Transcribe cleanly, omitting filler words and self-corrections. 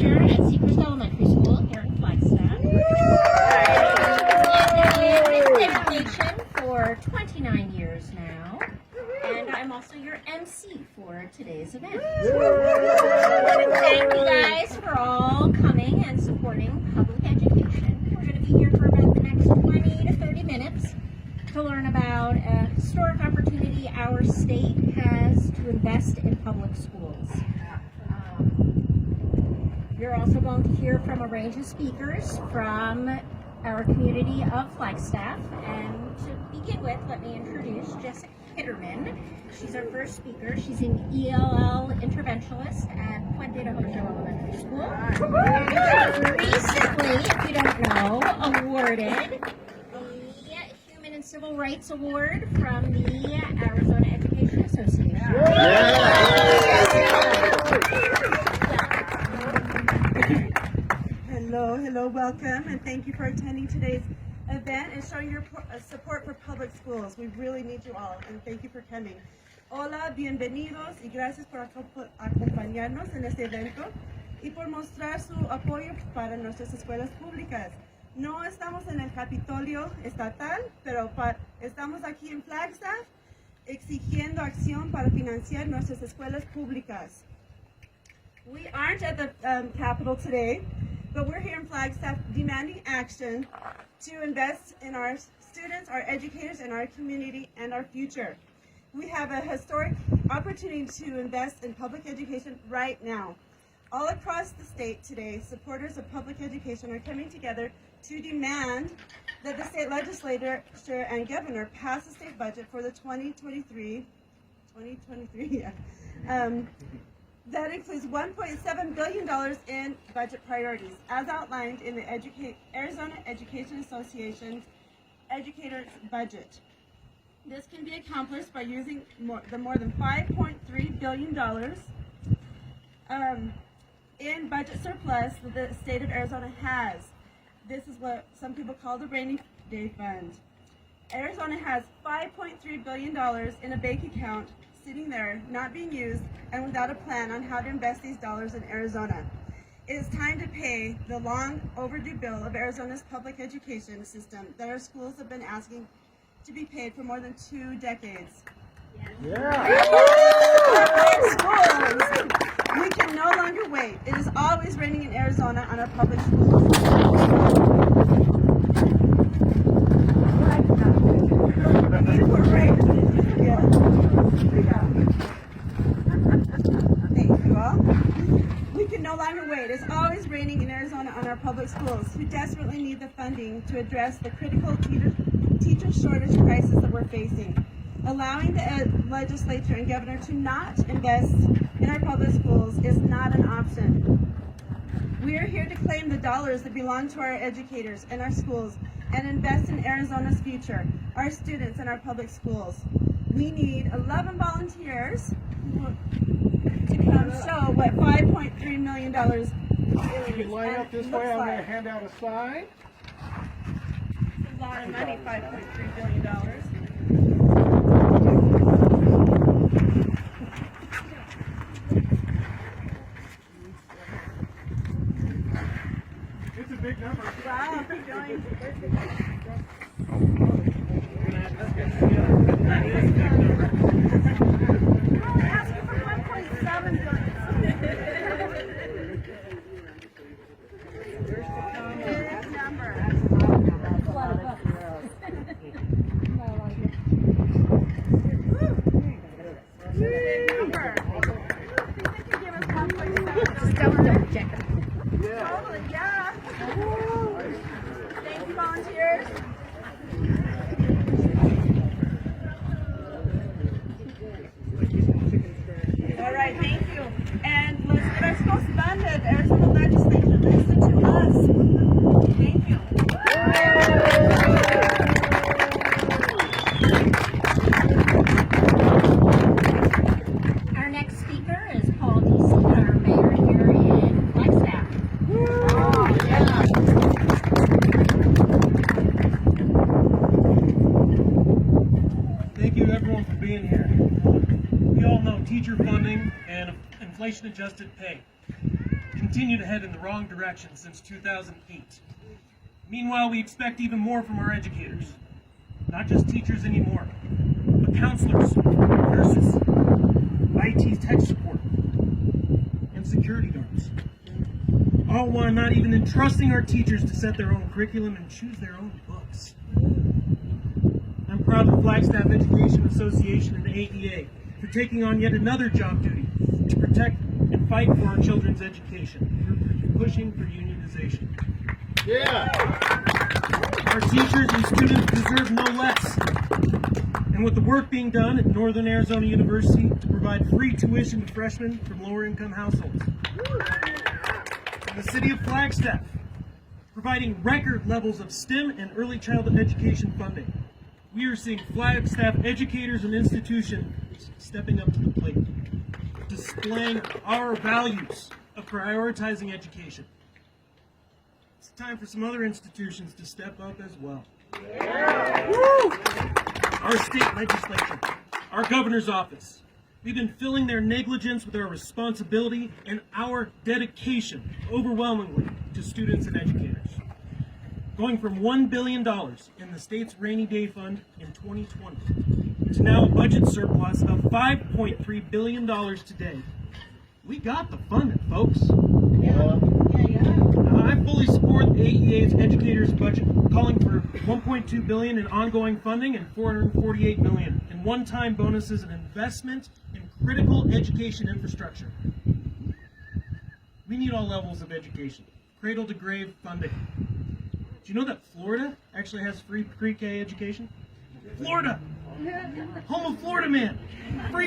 teacher at Seacrest Elementary School here in Flagstaff. I've been in education for 29 years now, and I'm also your MC for today's event. I want to thank you guys for all coming and supporting public education. We're going to be here for about the next 20 to 30 minutes to learn about a historic opportunity our state has to invest in public schools. You're also going to hear from a range of speakers from our community of Flagstaff. And to begin with, let me introduce Jessica Hitterman. She's our first speaker. She's an ELL interventionist at Puente de Hoyo Elementary School. Recently, if you don't know, awarded the Human and Civil Rights Award from the Arizona Education Association. Hello, welcome, and thank you for attending today's event and showing your support for public schools. We really need you all, and thank you for coming. Hola, bienvenidos y gracias por acompañarnos en este evento y por mostrar su apoyo para nuestras escuelas públicas. No estamos en el Capitolio estatal, pero estamos aquí en Flagstaff exigiendo acción para financiar nuestras escuelas públicas. We aren't at the Capitol today, but we're here in Flagstaff demanding action to invest in our students, our educators, and our community and our future. We have a historic opportunity to invest in public education right now. All across the state today, supporters of public education are coming together to demand that the state legislature and governor pass the state budget for the 2023. That includes $1.7 billion in budget priorities, as outlined in the Arizona Education Association's educators' budget. This can be accomplished by using the more than $5.3 billion in budget surplus that the state of Arizona has. This is what some people call the rainy day fund. Arizona has $5.3 billion in a bank account sitting there, not being used, and without a plan on how to invest these dollars in Arizona. It is time to pay the long overdue bill of Arizona's public education system that our schools have been asking to be paid for more than 2 decades. Schools, we can no longer wait. It is always raining in Arizona on our public schools. Thank you all. We can no longer wait. It's always raining in Arizona on our public schools, who desperately need the funding to address the critical teacher shortage crisis that we're facing. Allowing the legislature and governor to not invest in our public schools is not an option. We are here to claim the dollars that belong to our educators and our schools and invest in Arizona's future, our students and our public schools. We need 11 volunteers to come show what $5.3 million is. You can line up this way. I'm going to hand out a sign. It's a lot of money, $5.3 billion. It's a big number. Wow, keep going. Asking for $1.7 billion. Big number. That's a lot of bucks. Big number. I think they can give us $1.7. Just don't check them. Totally, yeah. Thank you, volunteers. All right, thank you. And let's get our schools funded. Arizona legislature, listen to us. Thank you. Our next speaker is Paul DC, our mayor here in Flagstaff. Thank you everyone for being here. We all know teacher funding and inflation-adjusted pay continue to head in the wrong direction since 2008. Meanwhile, we expect even more from our educators. Not just teachers anymore, but counselors, nurses, IT tech support, and security guards. All while not even entrusting our teachers to set their own curriculum and choose their own books. I'm proud of the Flagstaff Education Association and the AEA for taking on yet another job duty to protect and fight for our children's education through pushing for unionization. Yeah. Our teachers and students deserve no less. And with the work being done at Northern Arizona University to provide free tuition to freshmen from lower income households. And the city of Flagstaff providing record levels of STEM and early childhood education funding. We are seeing Flagstaff educators and institutions stepping up to the plate, displaying our values of prioritizing education. It's time for some other institutions to step up as well. Yeah. Our state legislature, our governor's office. We've been filling their negligence with our responsibility and our dedication overwhelmingly to students and educators. Going from $1 billion in the state's rainy day fund in 2020 to now a budget surplus of $5.3 billion today. We got the funding, folks. Yeah. I fully support the AEA's educators budget, calling for $1.2 billion in ongoing funding and $448 million in one-time bonuses and investment in critical education infrastructure. We need all levels of education, cradle to grave funding. Do you know that Florida actually has free pre-K education? Florida! Home of Florida Man! Free